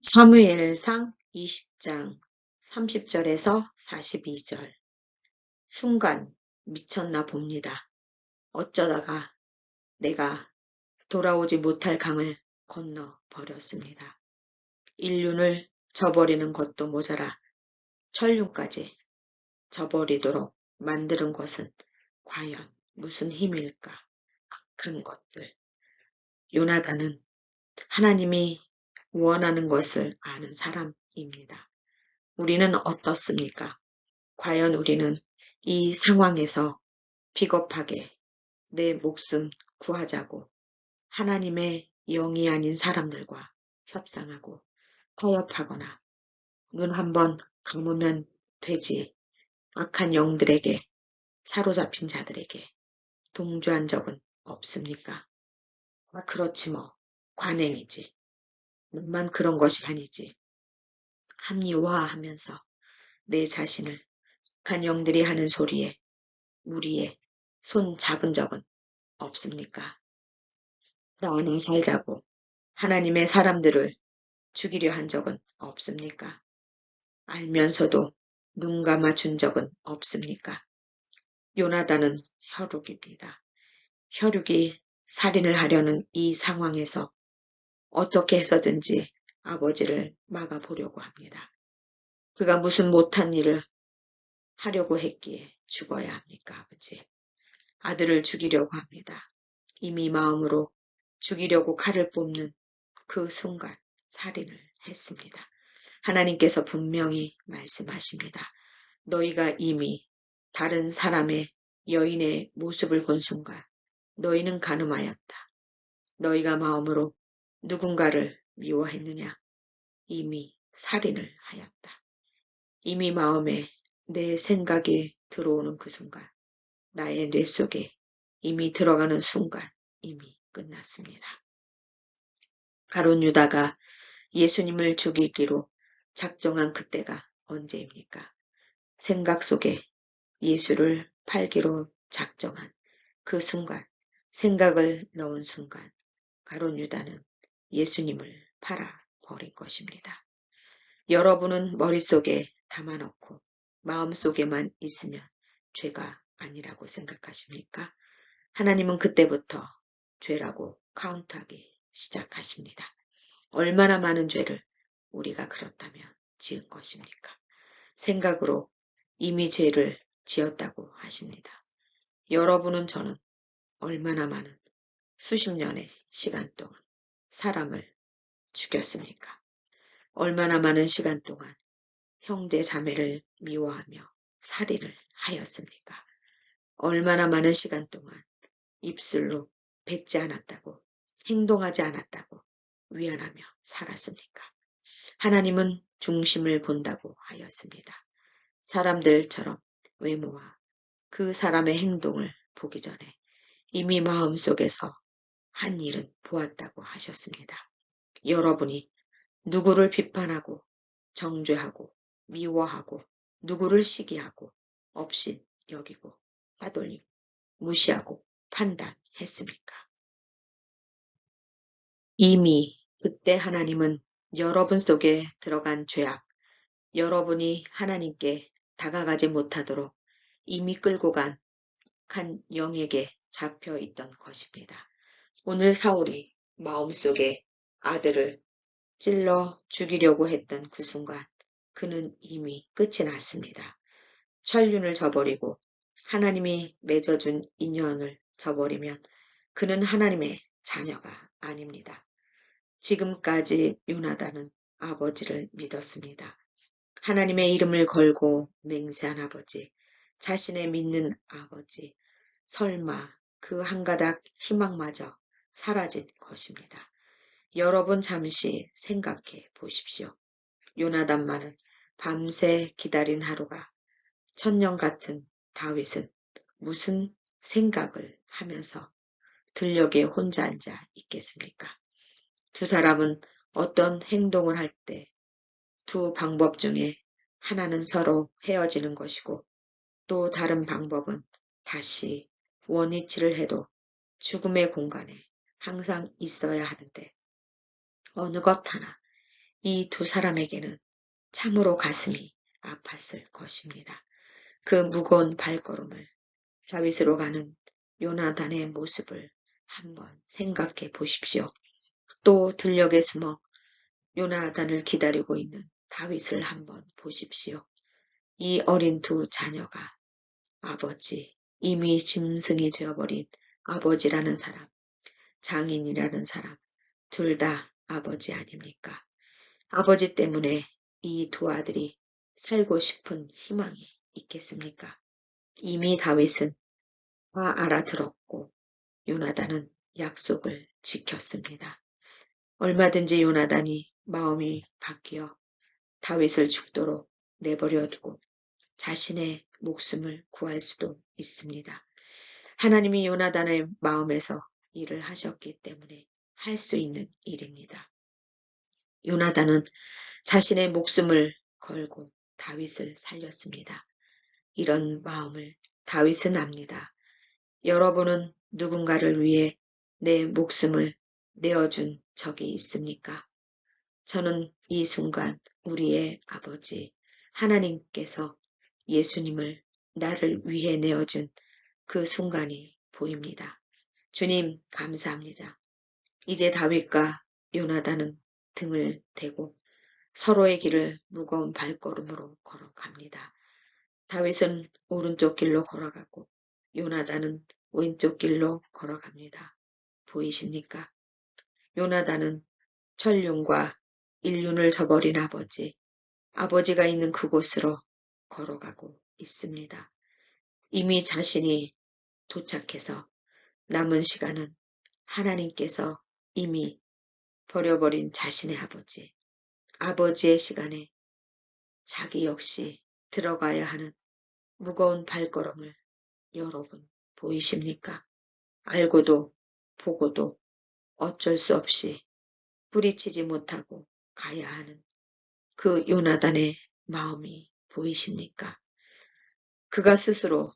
사무엘상 20장 30절에서 42절. 순간 미쳤나 봅니다. 어쩌다가 내가 돌아오지 못할 강을 건너 버렸습니다. 인륜을 저버리는 것도 모자라 천륜까지 저버리도록 만드는 것은 과연 무슨 힘일까? 그런 것들. 요나단은 하나님이 원하는 것을 아는 사람입니다. 우리는 어떻습니까? 과연 우리는 이 상황에서 비겁하게 내 목숨 구하자고 하나님의 영이 아닌 사람들과 협상하고 타협하거나 눈 한번 감으면 되지 악한 영들에게 사로잡힌 자들에게 동조한 적은 없습니까? 그렇지 뭐 관행이지. 눈만 그런 것이 아니지. 합리화하면서 내 자신을 악한 영들이 하는 소리에 무리에 손 잡은 적은 없습니까? 나는 살자고 하나님의 사람들을 죽이려 한 적은 없습니까? 알면서도 눈 감아 준 적은 없습니까? 요나단은 혈육입니다. 혈육이 살인을 하려는 이 상황에서 어떻게 해서든지 아버지를 막아보려고 합니다. 그가 무슨 못한 일을 하려고 했기에 죽어야 합니까, 아버지? 아들을 죽이려고 합니다. 이미 마음으로 죽이려고 칼을 뽑는 그 순간 살인을 했습니다. 하나님께서 분명히 말씀하십니다. 너희가 이미 다른 사람의 여인의 모습을 본 순간 너희는 간음하였다. 너희가 마음으로 누군가를 미워했느냐? 이미 살인을 하였다. 이미 마음에 내 생각이 들어오는 그 순간 나의 뇌 속에 이미 들어가는 순간 이미 끝났습니다. 가룟 유다가 예수님을 죽이기로 작정한 그때가 언제입니까? 생각 속에 예수를 팔기로 작정한 그 순간, 생각을 넣은 순간 가룟 유다는 예수님을 팔아버린 것입니다. 여러분은 머릿속에 담아놓고 마음속에만 있으면 죄가 아니라고 생각하십니까? 하나님은 그때부터 죄라고 카운트하기 시작하십니다. 얼마나 많은 죄를 우리가 그렇다면 지은 것입니까? 생각으로 이미 죄를 지었다고 하십니다. 여러분은 저는 얼마나 많은 수십 년의 시간 동안 사람을 죽였습니까? 얼마나 많은 시간 동안 형제 자매를 미워하며 살인을 하였습니까? 얼마나 많은 시간 동안 입술로 뱉지 않았다고 행동하지 않았다고 위안하며 살았습니까? 하나님은 중심을 본다고 하였습니다. 사람들처럼 외모와 그 사람의 행동을 보기 전에 이미 마음속에서 한 일은 보았다고 하셨습니다. 여러분이 누구를 비판하고 정죄하고 미워하고 누구를 시기하고 업신 여기고 따돌림 무시하고 판단했습니까? 이미 그때 하나님은 여러분 속에 들어간 죄악, 여러분이 하나님께 다가가지 못하도록 이미 끌고 간 영에게 잡혀 있던 것입니다. 오늘 사울이 마음속에 아들을 찔러 죽이려고 했던 그 순간 그는 이미 끝이 났습니다. 천륜을 저버리고 하나님이 맺어준 인연을 저버리면 그는 하나님의 자녀가 아닙니다. 지금까지 요나단은 아버지를 믿었습니다. 하나님의 이름을 걸고 맹세한 아버지, 자신의 믿는 아버지, 설마 그 한 가닥 희망마저 사라진 것입니다. 여러분 잠시 생각해 보십시오. 요나단만은 밤새 기다린 하루가 천년 같은 다윗은 무슨 생각을 하면서 들녘에 혼자 앉아 있겠습니까? 두 사람은 어떤 행동을 할 때 두 방법 중에 하나는 서로 헤어지는 것이고 또 다른 방법은 다시 원위치를 해도 죽음의 공간에 항상 있어야 하는데 어느 것 하나 이 두 사람에게는 참으로 가슴이 아팠을 것입니다. 그 무거운 발걸음을 다윗으로 가는 요나단의 모습을 한번 생각해 보십시오. 또 들녘에 숨어 요나단을 기다리고 있는 다윗을 한번 보십시오. 이 어린 두 자녀가 아버지, 이미 짐승이 되어버린 아버지라는 사람, 장인이라는 사람, 둘 다 아버지 아닙니까? 아버지 때문에 이 두 아들이 살고 싶은 희망이 있겠습니까? 이미 다윗은 다 알아들었고 요나단은 약속을 지켰습니다. 얼마든지 요나단이 마음이 바뀌어 다윗을 죽도록 내버려두고 자신의 목숨을 구할 수도 있습니다. 하나님이 요나단의 마음에서 일을 하셨기 때문에 할 수 있는 일입니다. 요나단은 자신의 목숨을 걸고 다윗을 살렸습니다. 이런 마음을 다윗은 압니다. 여러분은 누군가를 위해 내 목숨을 내어준 적이 있습니까? 저는 이 순간 우리의 아버지 하나님께서 예수님을 나를 위해 내어준 그 순간이 보입니다. 주님 감사합니다. 이제 다윗과 요나단은 등을 대고 서로의 길을 무거운 발걸음으로 걸어갑니다. 다윗은 오른쪽 길로 걸어가고 요나단은 왼쪽 길로 걸어갑니다. 보이십니까? 요나단은 천륜과 인륜을 저버린 아버지가 있는 그곳으로 걸어가고 있습니다. 이미 자신이 도착해서 남은 시간은 하나님께서 이미 버려버린 자신의 아버지의 시간에 자기 역시 들어가야 하는 무거운 발걸음을 여러분 보이십니까? 알고도 보고도 어쩔 수 없이 뿌리치지 못하고 가야 하는 그 요나단의 마음이 보이십니까? 그가 스스로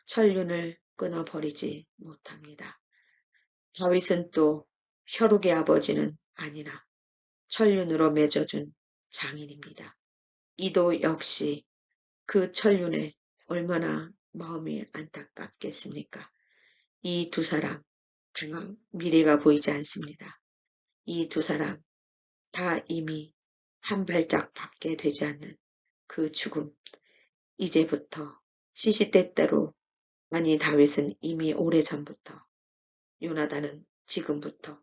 천륜을 끊어버리지 못합니다. 다윗은 또 혈육의 아버지는 아니나 천륜으로 맺어준 장인입니다. 이도 역시 그 천륜에 얼마나 마음이 안타깝겠습니까? 이 두 사람 다 미래가 보이지 않습니다. 이 두 사람 다 이미 한 발짝 밖에 되지 않는 그 죽음. 이제부터 시시때때로 아니 다윗은 이미 오래전부터 요나단은 지금부터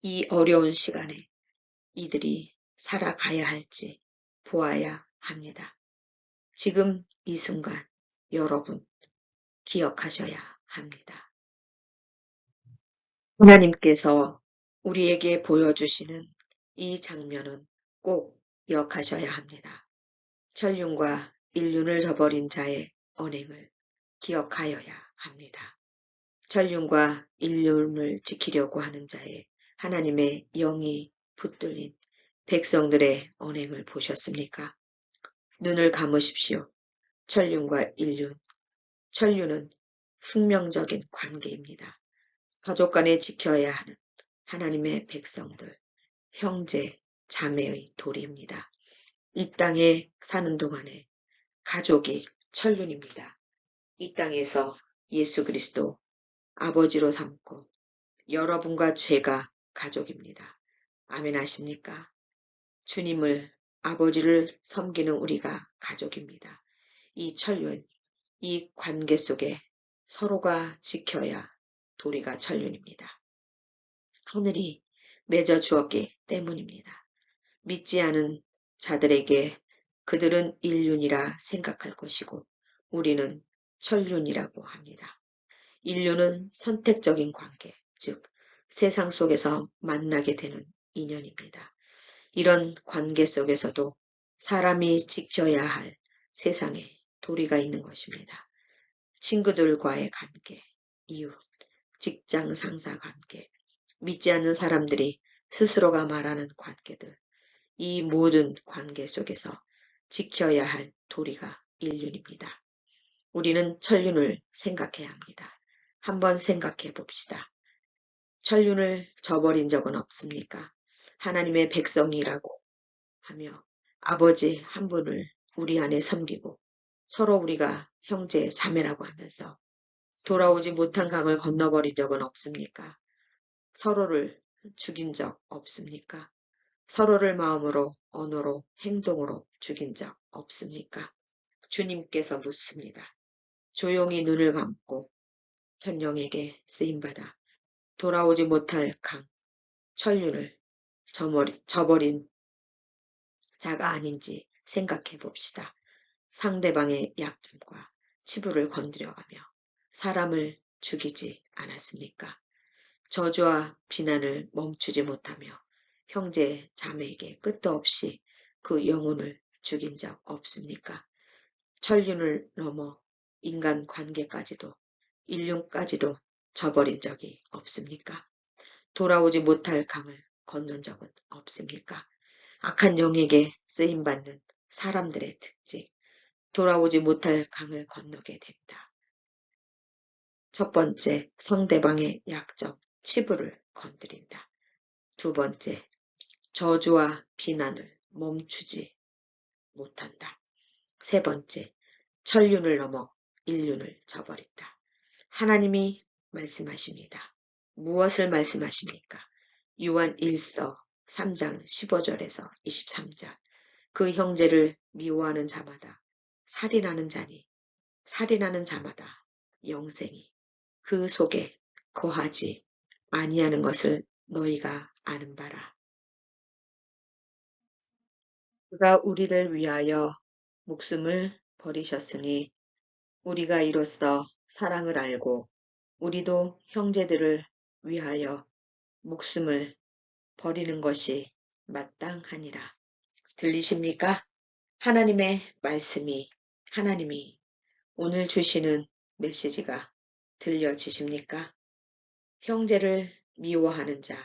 이 어려운 시간에 이들이 살아가야 할지 보아야 합니다. 지금 이 순간 여러분 기억하셔야 합니다. 하나님께서 우리에게 보여주시는 이 장면은 꼭 기억하셔야 합니다. 천륜과 인륜을 저버린 자의 언행을 기억하여야 합니다. 천륜과 인륜을 지키려고 하는 자의 하나님의 영이 붙들린 백성들의 언행을 보셨습니까? 눈을 감으십시오. 천륜과 인륜. 천륜은 숙명적인 관계입니다. 가족 간에 지켜야 하는 하나님의 백성들, 형제, 자매의 도리입니다. 이 땅에 사는 동안에 가족이 천륜입니다. 이 땅에서 예수 그리스도 아버지로 삼고 여러분과 죄가 가족입니다. 아멘 하십니까? 주님을 아버지를 섬기는 우리가 가족입니다. 이 천륜, 이 관계 속에 서로가 지켜야 도리가 천륜입니다. 하늘이 맺어 주었기 때문입니다. 믿지 않은 자들에게 그들은 인륜이라 생각할 것이고 우리는 천륜이라고 합니다. 인륜은 선택적인 관계, 즉 세상 속에서 만나게 되는 인연입니다. 이런 관계 속에서도 사람이 지켜야 할 세상에 도리가 있는 것입니다. 친구들과의 관계, 이웃, 직장 상사 관계, 믿지 않는 사람들이 스스로가 말하는 관계들, 이 모든 관계 속에서 지켜야 할 도리가 인륜입니다. 우리는 천륜을 생각해야 합니다. 한번 생각해 봅시다. 천륜을 저버린 적은 없습니까? 하나님의 백성이라고 하며 아버지 한 분을 우리 안에 섬기고 서로 우리가 형제 자매라고 하면서 돌아오지 못한 강을 건너버린 적은 없습니까? 서로를 죽인 적 없습니까? 서로를 마음으로, 언어로, 행동으로 죽인 적 없습니까? 주님께서 묻습니다. 조용히 눈을 감고 현령에게 쓰임받아 돌아오지 못할 강, 천륜을 저버린 자가 아닌지 생각해 봅시다. 상대방의 약점과 치부를 건드려가며 사람을 죽이지 않았습니까? 저주와 비난을 멈추지 못하며 형제 자매에게 끝도 없이 그 영혼을 죽인 적 없습니까? 천륜을 넘어 인간 관계까지도 인륜까지도 저버린 적이 없습니까? 돌아오지 못할 강을 건넌 적은 없습니까? 악한 영에게 쓰임받는 사람들의 특징, 돌아오지 못할 강을 건너게 된다. 첫 번째, 상대방의 약점, 치부를 건드린다. 두 번째, 저주와 비난을 멈추지 못한다. 세 번째, 천륜을 넘어 인륜을 저버린다. 하나님이 말씀하십니다. 무엇을 말씀하십니까? 요한 1서 3장 15절에서 23절. 그 형제를 미워하는 자마다 살인하는 자니 살인하는 자마다 영생이 그 속에 거하지 아니하는 것을 너희가 아는 바라. 그가 우리를 위하여 목숨을 버리셨으니 우리가 이로써 사랑을 알고 우리도 형제들을 위하여 목숨을 버리는 것이 마땅하니라. 들리십니까? 하나님의 말씀이 하나님이 오늘 주시는 메시지가 들려지십니까? 형제를 미워하는 자,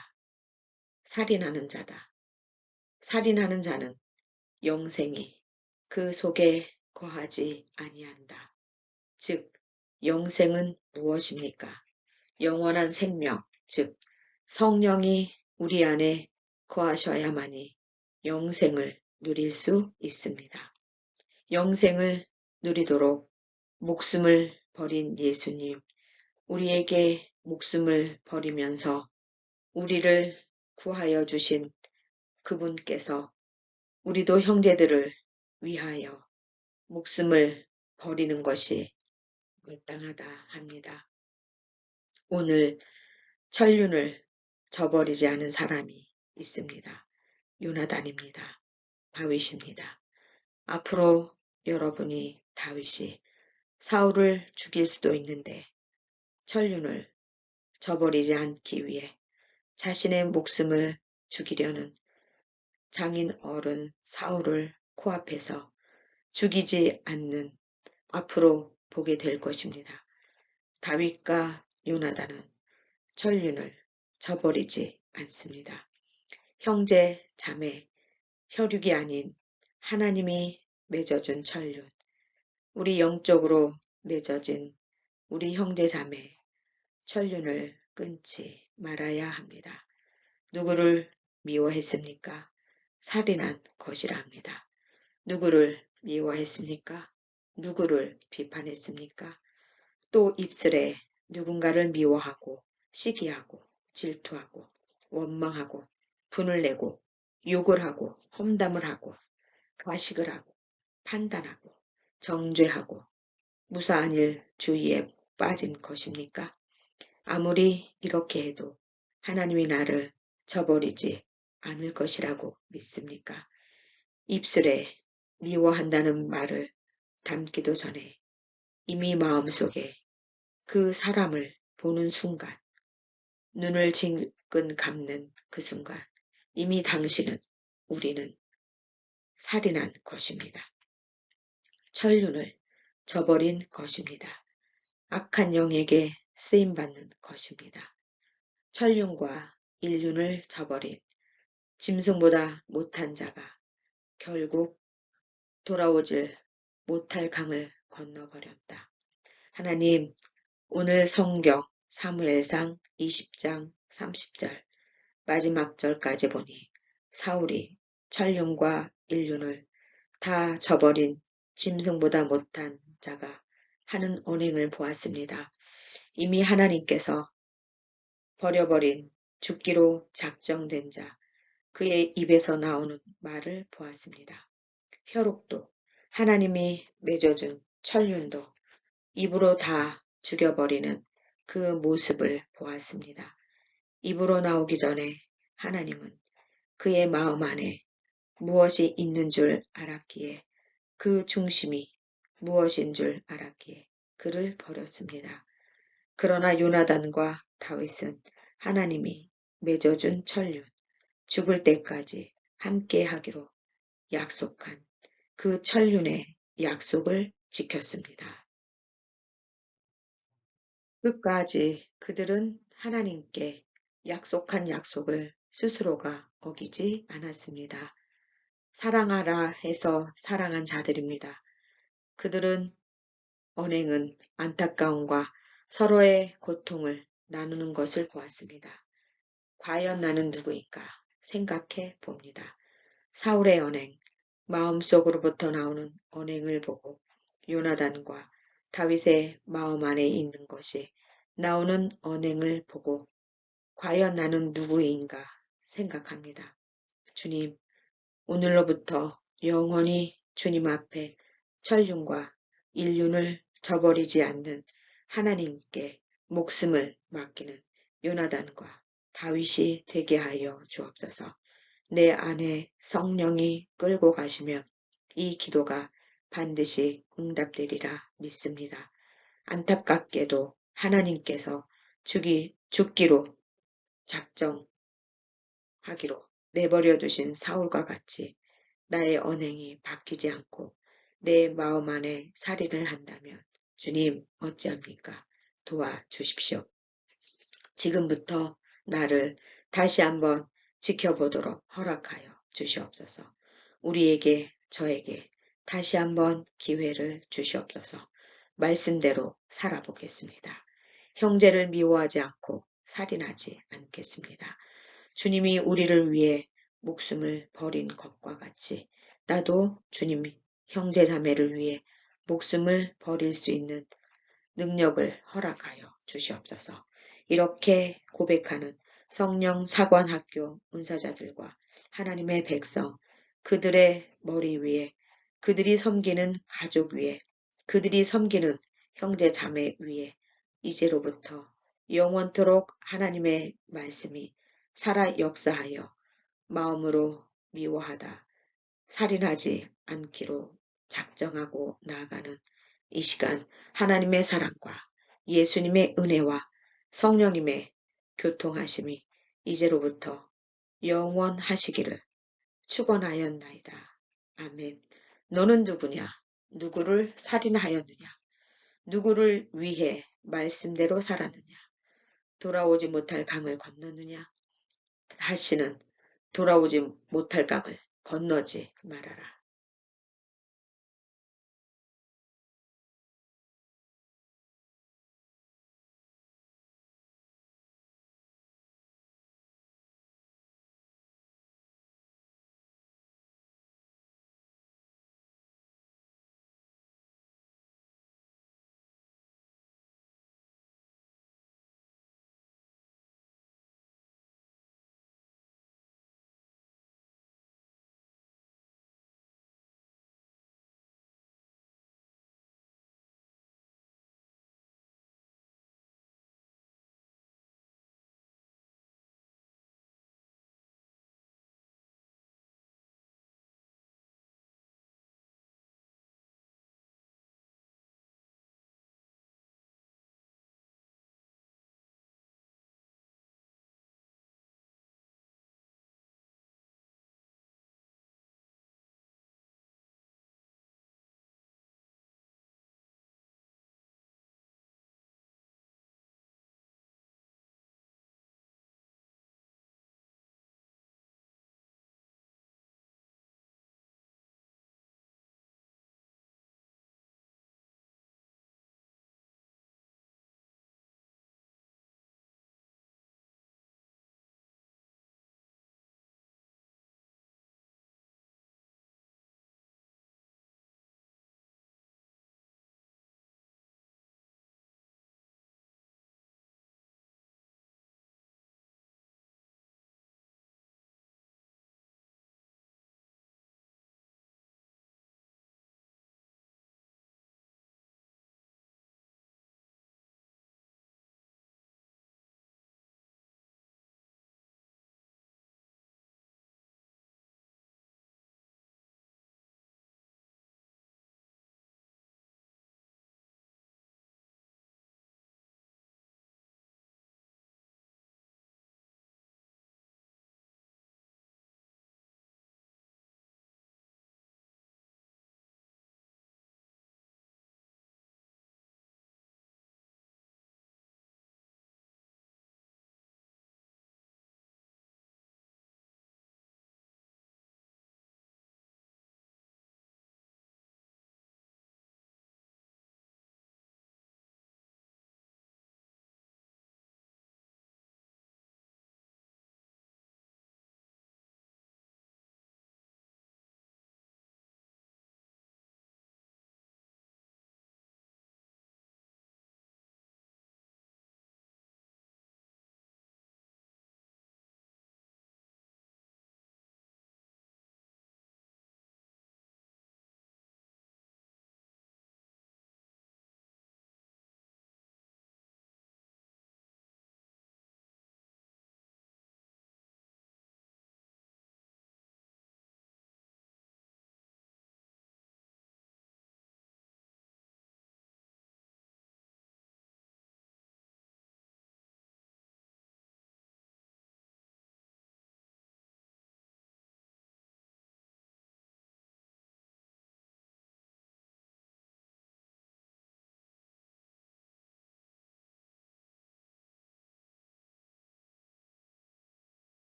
살인하는 자다. 살인하는 자는 영생이 그 속에 거하지 아니한다. 즉 영생은 무엇입니까? 영원한 생명, 즉 성령이 우리 안에 거하셔야만이 영생을 누릴 수 있습니다. 영생을 누리도록 목숨을 버린 예수님, 우리에게 목숨을 버리면서 우리를 구하여 주신 그분께서 우리도 형제들을 위하여 목숨을 버리는 것이 마땅하다 합니다. 오늘 천륜을 저버리지 않은 사람이 있습니다. 요나단입니다. 다윗입니다. 앞으로 여러분이 다윗이 사울을 죽일 수도 있는데 천륜을 저버리지 않기 위해 자신의 목숨을 죽이려는 장인 어른 사울을 코앞에서 죽이지 않는 앞으로 보게 될 것입니다. 다윗과 요나단은 천륜을 저버리지 않습니다. 형제, 자매, 혈육이 아닌 하나님이 맺어준 천륜, 우리 영적으로 맺어진 우리 형제, 자매, 천륜을 끊지 말아야 합니다. 누구를 미워했습니까? 살인한 것이라 합니다. 누구를 미워했습니까? 누구를 비판했습니까? 또 입술에 누군가를 미워하고 시기하고 질투하고 원망하고 분을 내고 욕을 하고 험담을 하고 가식을 하고 판단하고 정죄하고 무사한 일 주의에 빠진 것입니까? 아무리 이렇게 해도 하나님이 나를 저버리지 않을 것이라고 믿습니까? 입술에 미워한다는 말을 담기도 전에 이미 마음속에 그 사람을 보는 순간, 눈을 질끈 감는 그 순간, 이미 당신은, 우리는 살인한 것입니다. 천륜을 저버린 것입니다. 악한 영에게 쓰임받는 것입니다. 천륜과 인륜을 저버린 짐승보다 못한 자가 결국 돌아오질 못할 강을 건너버렸다. 하나님, 오늘 성경 사무엘상 20장 30절 마지막 절까지 보니 사울이 천륜과 인륜을 다 저버린 짐승보다 못한 자가 하는 언행을 보았습니다. 이미 하나님께서 버려버린 죽기로 작정된 자, 그의 입에서 나오는 말을 보았습니다. 혈육도 하나님이 맺어준 천륜도 입으로 다 죽여버리는 그 모습을 보았습니다. 입으로 나오기 전에 하나님은 그의 마음 안에 무엇이 있는 줄 알았기에 그 중심이 무엇인 줄 알았기에 그를 버렸습니다. 그러나 요나단과 다윗은 하나님이 맺어준 천륜, 죽을 때까지 함께 하기로 약속한 그 천륜의 약속을 지켰습니다. 끝까지 그들은 하나님께 약속한 약속을 스스로가 어기지 않았습니다. 사랑하라 해서 사랑한 자들입니다. 그들은 언행은 안타까움과 서로의 고통을 나누는 것을 보았습니다. 과연 나는 누구인가 생각해 봅니다. 사울의 언행, 마음속으로부터 나오는 언행을 보고 요나단과 다윗의 마음 안에 있는 것이 나오는 언행을 보고 과연 나는 누구인가 생각합니다. 주님, 오늘로부터 영원히 주님 앞에 천륜과 인륜을 저버리지 않는 하나님께 목숨을 맡기는 요나단과 다윗이 되게 하여 주옵소서. 내 안에 성령이 끌고 가시면 이 기도가 반드시 응답되리라 믿습니다. 안타깝게도 하나님께서 죽기로 작정하기로 내버려 두신 사울과 같이 나의 언행이 바뀌지 않고 내 마음 안에 살인을 한다면 주님 어찌합니까? 도와주십시오. 지금부터 나를 다시 한번 지켜보도록 허락하여 주시옵소서. 우리에게 저에게 다시 한번 기회를 주시옵소서. 말씀대로 살아보겠습니다. 형제를 미워하지 않고 살인하지 않겠습니다. 주님이 우리를 위해 목숨을 버린 것과 같이 나도 주님 형제 자매를 위해 목숨을 버릴 수 있는 능력을 허락하여 주시옵소서. 이렇게 고백하는 성령 사관학교 은사자들과 하나님의 백성, 그들의 머리 위에, 그들이 섬기는 가족 위에, 그들이 섬기는 형제 자매 위에 이제로부터 영원토록 하나님의 말씀이 살아 역사하여 마음으로 미워하다, 살인하지 않기로 작정하고 나아가는 이 시간 하나님의 사랑과 예수님의 은혜와 성령님의 교통하심이 이제로부터 영원하시기를 축원하였나이다. 아멘. 너는 누구냐? 누구를 살인하였느냐? 누구를 위해 말씀대로 살았느냐? 돌아오지 못할 강을 건넜느냐? 다시는 돌아오지 못할 강을 건너지 말아라.